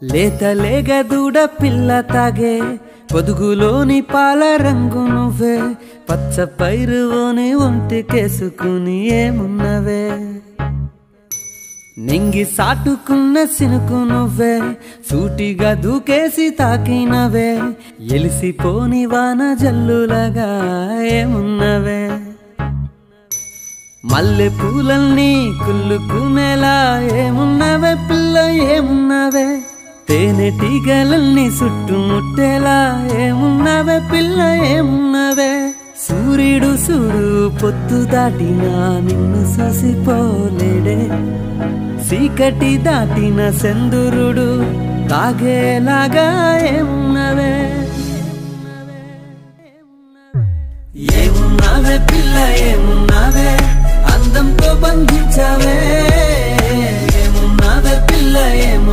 లేత లేగదూడ పిల్ల తాగే పొదుగులోని పాల రంగు నువ్వే, పచ్చ పైరుని ఒంటికేసుకుని ఏమున్నవే, నింగి సాటుకున్న సినుకు నువ్వే, సూటిగా దూకేసి తాకినవే, ఎలిసిపోని వాన జల్లులగా ఏమున్నవే, మల్లె పూలల్ని కుల్లుకునేలా ఏమున్నవే పిల్ల ఏమున్నవే, తేనెటీగలల్ని చుట్టుముట్టేలా ఏమున్నవే పిల్ల ఏమున్నవే, సూర్యుడు సూడు పొద్దు దాటినా నిన్ను చూసిపోలేడే, చీకటి దాటిన చంద్రుడు తాగేలాగా ఏమున్నవే, ఏమున్నవే పిల్ల ఏమున్నవే, అందంతో బంధించవే, ఏమున్నవే పిల్ల ఏమున్నవే.